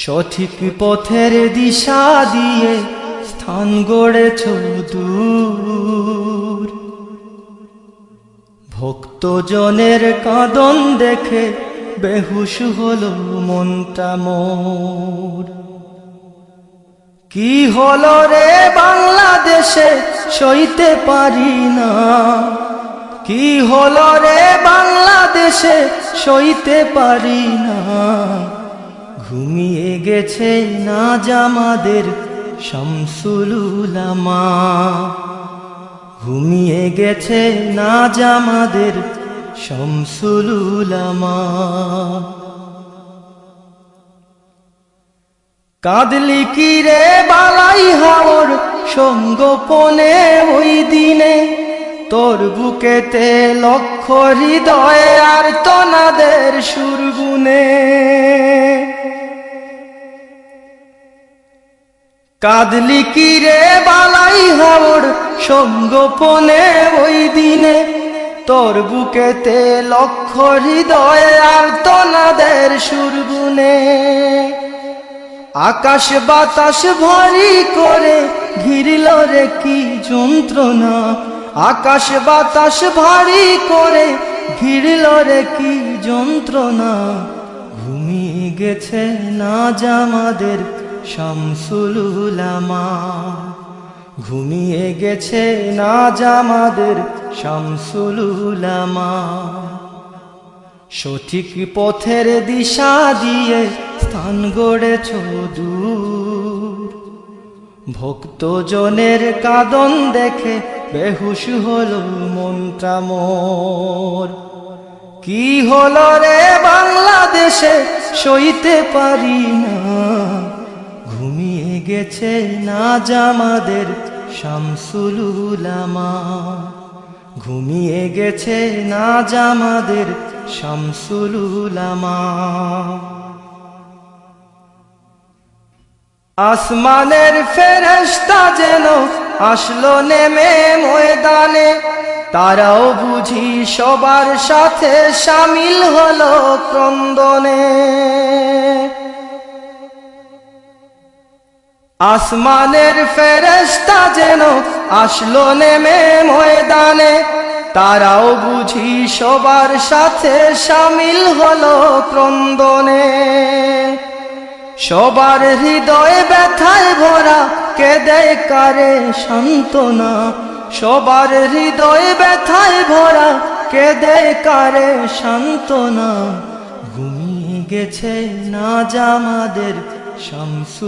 সঠিক পথের দিশা দিয়ে স্থান গড়েছ দূর, ভক্তজনের কাঁদন দেখে বেহুশ হলো মনটা মোর। কি হলো রে বাংলাদেশে সইতে পারি না, কি হলো রে বাংলাদেশে সইতে পারি না। ঘুমিয়ে গেছে নাজ আমাদের শামসুল উলামা, ঘুমিয়ে গেছে নাজ আমাদের শামসুল উলামা। কাঁদলি কি রে বালাই হাওর সঙ্গোপনে ওই দিনে, তোর বুকেতে লক্ষ হৃদয় আর তনাদের সুরগুনে। কাঁদলি কি রে বালাই হাওর সঙ্গোপনে ওই দিনে, তোর বুকেতে লক্ষ হৃদয় আর তনাদের সুরগুনে। আকাশ বাতাস ভারী করে ঘিরল রে কি যন্ত্রণা, আকাশ বাতাস ভারী করে ঘিরল রে কি যন্ত্রণা। ঘুমিয়ে গেছে নাজ আমাদের শামসুল উলামা, ঘুমিয়ে গেছে নাজ আমাদের শামসুল উলামা। সঠিক পথের দিশা দিয়ে স্থান গড়েছ দূর, ভক্তজনের কাঁদন দেখে বেহুশ হলো মনটা মোর। কি হলো রে বাংলাদেশে সইতে পারি না, ঘুমিয়ে গেছে নাজ আমাদের শামসুল উলামা, ঘুমিয়ে গেছে নাজ আমাদের শামসুল উলামা। আসমানের ফেরেশতা যেন আসলো নেমে ময়দানে, তারাও বুঝি সবার সাথে শামিল হলো ক্রন্দনে। আসমানের ফেরেশতা যেন আসলো নেমে ময়দানে, তারাও বুঝি সবার সাথে শামিল হলো ক্রন্দনে। সবার হৃদয় ব্যথায় ভরা কেঁদে কারে সান্ত্বনা, সবার হৃদয় ব্যথায় ভরা কেঁদে কারে সান্ত্বনা। ঘুমিয়ে গেছে নাজ আমাদের শামসুল